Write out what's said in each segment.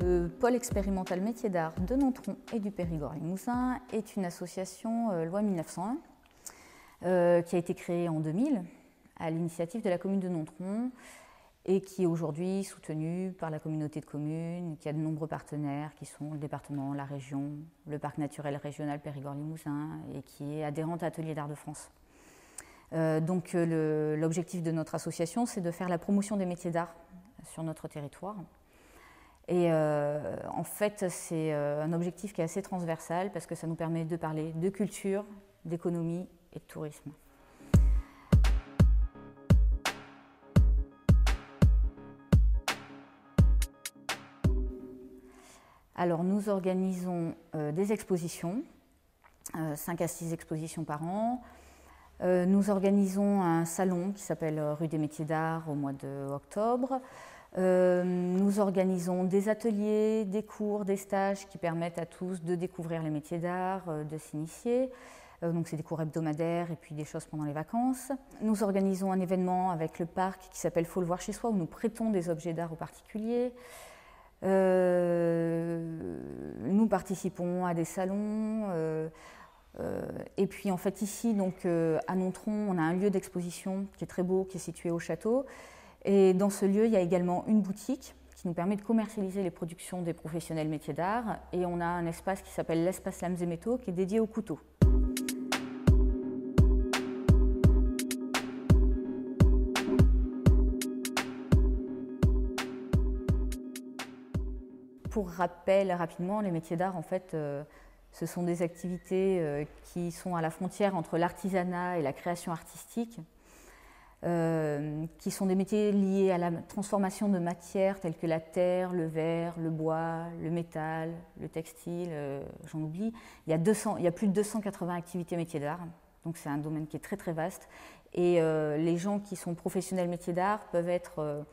Le pôle expérimental métiers d'art de Nontron et du Périgord-Limousin est une association loi 1901 qui a été créée en 2000 à l'initiative de la commune de Nontron et qui est aujourd'hui soutenue par la communauté de communes, qui a de nombreux partenaires qui sont le département, la région, le parc naturel régional Périgord-Limousin et qui est adhérente à Ateliers d'art de France. Donc l'objectif de notre association, c'est de faire la promotion des métiers d'art sur notre territoire. Et en fait, c'est un objectif qui est assez transversal parce que ça nous permet de parler de culture, d'économie et de tourisme. Alors, nous organisons des expositions, 5 à 6 expositions par an. Nous organisons un salon qui s'appelle Rue des métiers d'art au mois d'octobre. Nous organisons des ateliers, des cours, des stages qui permettent à tous de découvrir les métiers d'art, de s'initier. Donc c'est des cours hebdomadaires et puis des choses pendant les vacances. Nous organisons un événement avec le parc qui s'appelle Faut le voir chez soi où nous prêtons des objets d'art aux particuliers. Nous participons à des salons. Et puis en fait ici, donc, à Nontron, on a un lieu d'exposition qui est très beau, qui est situé au château. Et dans ce lieu, il y a également une boutique qui nous permet de commercialiser les productions des professionnels métiers d'art. Et on a un espace qui s'appelle l'espace lames et métaux qui est dédié aux couteaux. Pour rappel, rapidement, les métiers d'art, en fait, ce sont des activités qui sont à la frontière entre l'artisanat et la création artistique. Qui sont des métiers liés à la transformation de matières telles que la terre, le verre, le bois, le métal, le textile, j'en oublie. Il y a plus de 280 activités métiers d'art, donc c'est un domaine qui est très très vaste. Et les gens qui sont professionnels métiers d'art peuvent être,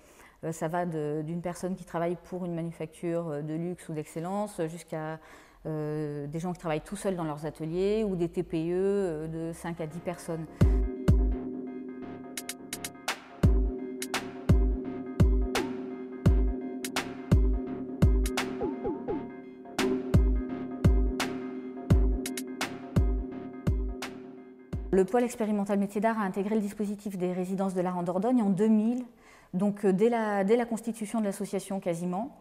ça va d'une personne qui travaille pour une manufacture de luxe ou d'excellence jusqu'à des gens qui travaillent tout seuls dans leurs ateliers ou des TPE de 5 à 10 personnes. Le pôle expérimental métiers d'art a intégré le dispositif des résidences de l'art en Dordogne en 2000, donc dès la constitution de l'association quasiment.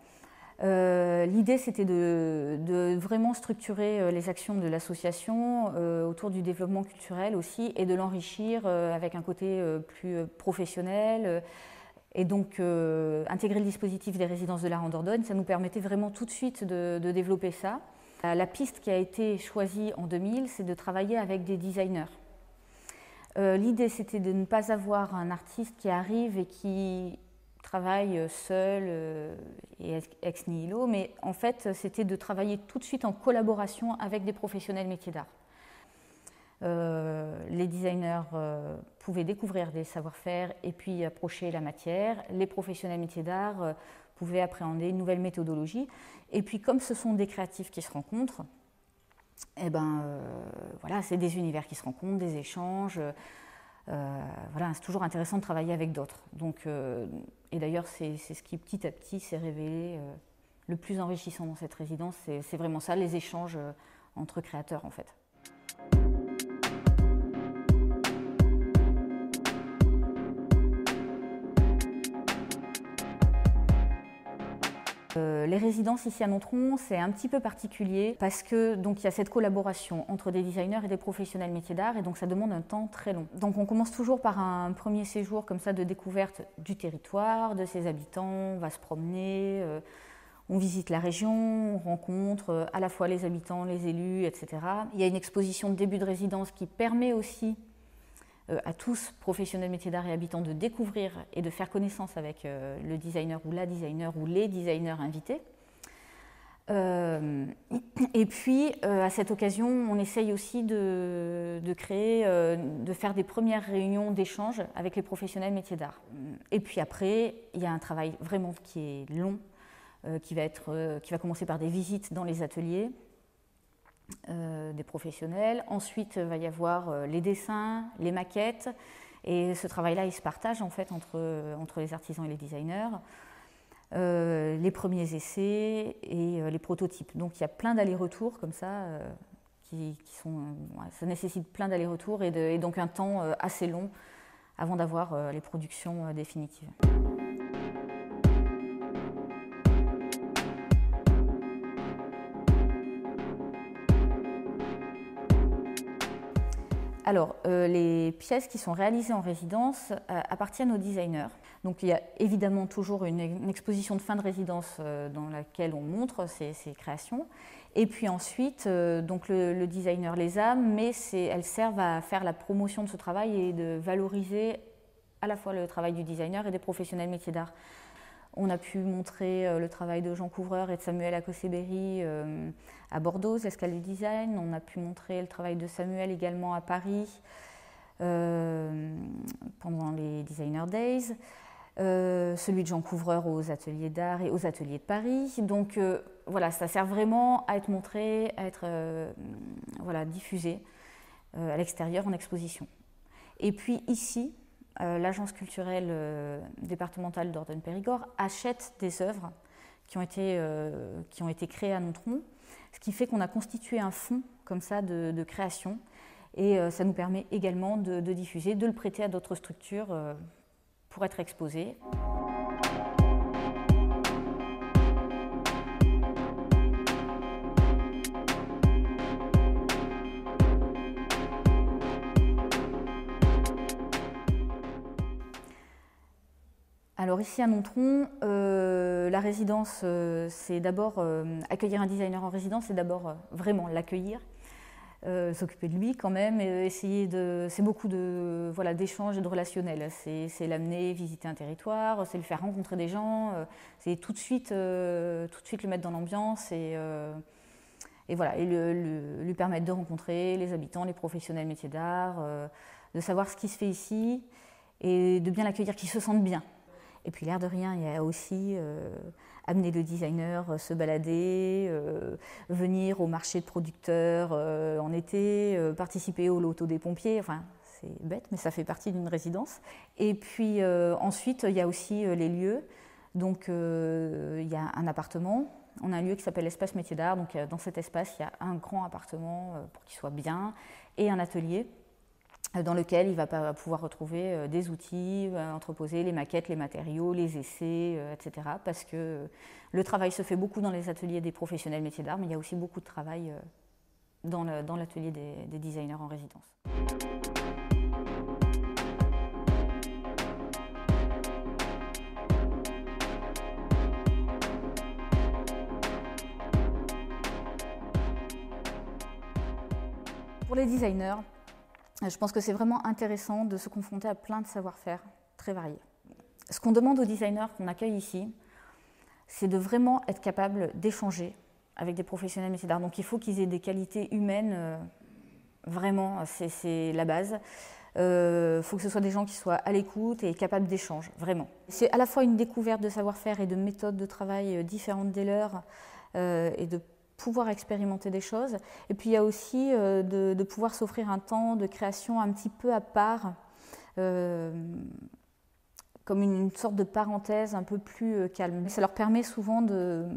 L'idée c'était de vraiment structurer les actions de l'association autour du développement culturel aussi et de l'enrichir avec un côté plus professionnel. Et donc intégrer le dispositif des résidences de l'art en Dordogne, ça nous permettait vraiment tout de suite de développer ça. La piste qui a été choisie en 2000, c'est de travailler avec des designers. L'idée, c'était de ne pas avoir un artiste qui arrive et qui travaille seul et ex nihilo, mais en fait, c'était de travailler tout de suite en collaboration avec des professionnels métiers d'art. Les designers pouvaient découvrir des savoir-faire et puis approcher la matière. Les professionnels métiers d'art pouvaient appréhender une nouvelle méthodologie. Et puis, comme ce sont des créatifs qui se rencontrent, eh ben, voilà, c'est des univers qui se rencontrent, des échanges. Voilà, c'est toujours intéressant de travailler avec d'autres. Donc, et d'ailleurs, c'est ce qui petit à petit s'est révélé le plus enrichissant dans cette résidence. C'est vraiment ça, les échanges entre créateurs en fait. Les résidences ici à Nontron, c'est un petit peu particulier parce que donc il y a cette collaboration entre des designers et des professionnels métiers d'art et donc ça demande un temps très long. Donc on commence toujours par un premier séjour comme ça de découverte du territoire, de ses habitants, on va se promener, on visite la région, on rencontre à la fois les habitants, les élus, etc. Il y a une exposition de début de résidence qui permet aussi à tous, professionnels métiers d'art et habitants, de découvrir et de faire connaissance avec le designer ou la designer ou les designers invités. Et puis, à cette occasion, on essaye aussi de créer, de faire des premières réunions d'échange avec les professionnels métiers d'art. Et puis après, il y a un travail vraiment qui est long, qui va commencer par des visites dans les ateliers, des professionnels. Ensuite, il va y avoir les dessins, les maquettes. Et ce travail-là, il se partage en fait entre les artisans et les designers. les premiers essais et les prototypes. Donc il y a plein d'allers-retours comme ça, ça nécessite plein d'allers-retours et donc un temps assez long avant d'avoir les productions définitives. Alors, les pièces qui sont réalisées en résidence appartiennent aux designers. Donc il y a évidemment toujours une exposition de fin de résidence dans laquelle on montre ces créations. Et puis ensuite, donc le designer les a, mais elles servent à faire la promotion de ce travail et de valoriser à la fois le travail du designer et des professionnels métiers d'art. On a pu montrer le travail de Jean Couvreur et de Samuel Akoseberi à Bordeaux, Escale du Design. On a pu montrer le travail de Samuel également à Paris pendant les Designer Days. Celui de Jean Couvreur aux ateliers d'art et aux ateliers de Paris. Donc voilà, ça sert vraiment à être montré, à être diffusé à l'extérieur en exposition. Et puis ici, l'agence culturelle départementale Dordogne-Périgord achète des œuvres qui ont été créées à Nontron, ce qui fait qu'on a constitué un fonds comme ça de création et ça nous permet également de diffuser, de le prêter à d'autres structures pour être exposé. Alors ici à Nontron, la résidence, c'est d'abord accueillir un designer en résidence, c'est d'abord vraiment l'accueillir, s'occuper de lui quand même, et c'est beaucoup d'échanges et de relationnel. C'est l'amener visiter un territoire, c'est le faire rencontrer des gens, c'est tout de suite le mettre dans l'ambiance et lui permettre de rencontrer les habitants, les professionnels métiers d'art, de savoir ce qui se fait ici et de bien l'accueillir, qu'ils se sentent bien. Et puis l'air de rien, il y a aussi amener le designer se balader, venir au marché de producteurs en été, participer au loto des pompiers, enfin c'est bête mais ça fait partie d'une résidence. Et puis ensuite il y a aussi les lieux, donc il y a un appartement, on a un lieu qui s'appelle l'espace métier d'art, donc dans cet espace il y a un grand appartement pour qu'il soit bien et un atelier dans lequel il va pouvoir retrouver des outils, entreposer les maquettes, les matériaux, les essais, etc. Parce que le travail se fait beaucoup dans les ateliers des professionnels métiers d'art, mais il y a aussi beaucoup de travail dans l'atelier des designers en résidence. Pour les designers, je pense que c'est vraiment intéressant de se confronter à plein de savoir-faire très variés. Ce qu'on demande aux designers qu'on accueille ici, c'est de vraiment être capable d'échanger avec des professionnels métiers d'art. Donc il faut qu'ils aient des qualités humaines, vraiment, c'est la base. Il faut que ce soit des gens qui soient à l'écoute et capables d'échange, vraiment. C'est à la fois une découverte de savoir-faire et de méthodes de travail différentes des leurs et de pouvoir expérimenter des choses. Et puis il y a aussi de pouvoir s'offrir un temps de création un petit peu à part, comme une sorte de parenthèse un peu plus calme. Ça leur permet souvent de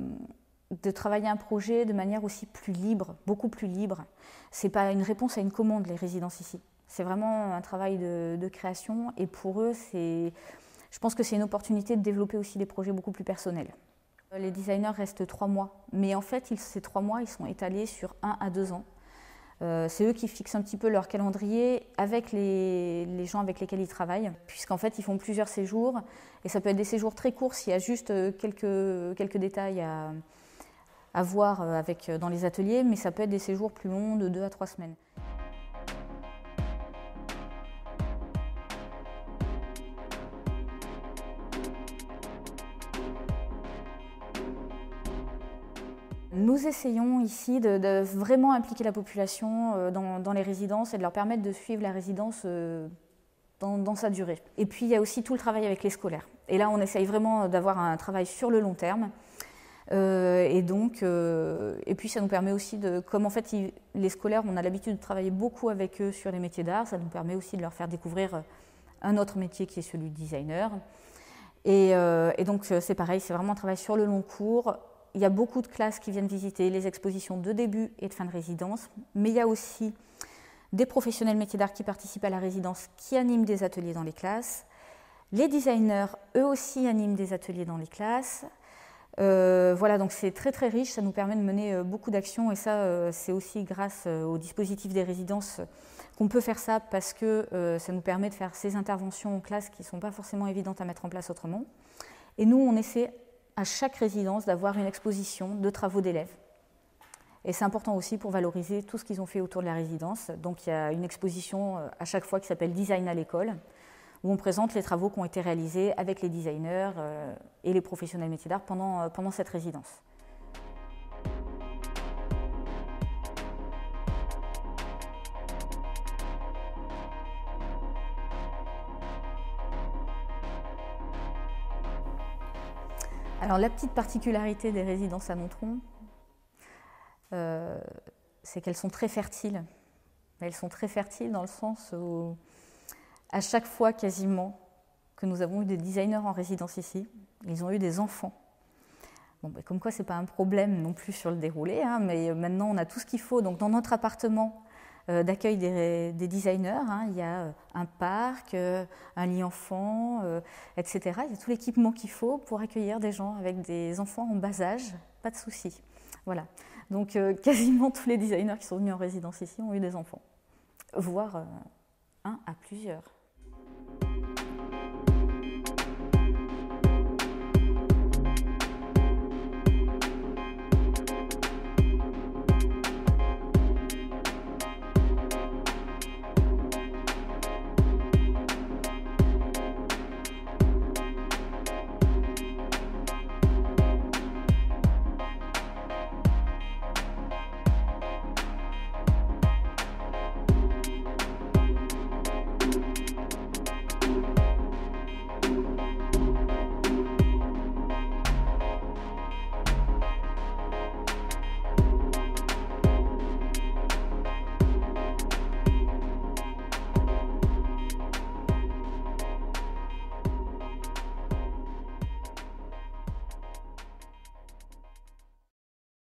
travailler un projet de manière aussi plus libre, beaucoup plus libre. Ce n'est pas une réponse à une commande, les résidences ici. C'est vraiment un travail de création et pour eux, je pense que c'est une opportunité de développer aussi des projets beaucoup plus personnels. Les designers restent 3 mois, mais en fait, ces 3 mois, ils sont étalés sur 1 à 2 ans. C'est eux qui fixent un petit peu leur calendrier avec les gens avec lesquels ils travaillent, puisqu'en fait, ils font plusieurs séjours, et ça peut être des séjours très courts s'il y a juste quelques détails à voir dans les ateliers, mais ça peut être des séjours plus longs de 2 à 3 semaines. Nous essayons ici de vraiment impliquer la population dans les résidences et de leur permettre de suivre la résidence dans sa durée. Et puis il y a aussi tout le travail avec les scolaires. Et là on essaye vraiment d'avoir un travail sur le long terme. Et puis ça nous permet aussi comme en fait les scolaires, on a l'habitude de travailler beaucoup avec eux sur les métiers d'art, ça nous permet aussi de leur faire découvrir un autre métier qui est celui de designer. Et donc c'est pareil, c'est vraiment un travail sur le long cours. Il y a beaucoup de classes qui viennent visiter les expositions de début et de fin de résidence, mais il y a aussi des professionnels métiers d'art qui participent à la résidence, qui animent des ateliers dans les classes. Les designers, eux aussi, animent des ateliers dans les classes. Voilà, donc c'est très très riche, ça nous permet de mener beaucoup d'actions, et ça, c'est aussi grâce au dispositif des résidences qu'on peut faire ça, parce que ça nous permet de faire ces interventions en classe qui ne sont pas forcément évidentes à mettre en place autrement. Et nous, on essaie à chaque résidence d'avoir une exposition de travaux d'élèves. Et c'est important aussi pour valoriser tout ce qu'ils ont fait autour de la résidence. Donc il y a une exposition à chaque fois qui s'appelle Design à l'école, où on présente les travaux qui ont été réalisés avec les designers et les professionnels métiers d'art pendant cette résidence. Alors la petite particularité des résidences à Nontron, c'est qu'elles sont très fertiles. Elles sont très fertiles dans le sens où à chaque fois quasiment que nous avons eu des designers en résidence ici, ils ont eu des enfants. Bon, ben, comme quoi ce n'est pas un problème non plus sur le déroulé, hein, mais maintenant on a tout ce qu'il faut. Donc dans notre appartement d'accueil des designers, hein, il y a un parc, un lit enfant, etc. Il y a tout l'équipement qu'il faut pour accueillir des gens avec des enfants en bas âge, pas de souci. Voilà. Donc quasiment tous les designers qui sont venus en résidence ici ont eu des enfants, voire un à plusieurs.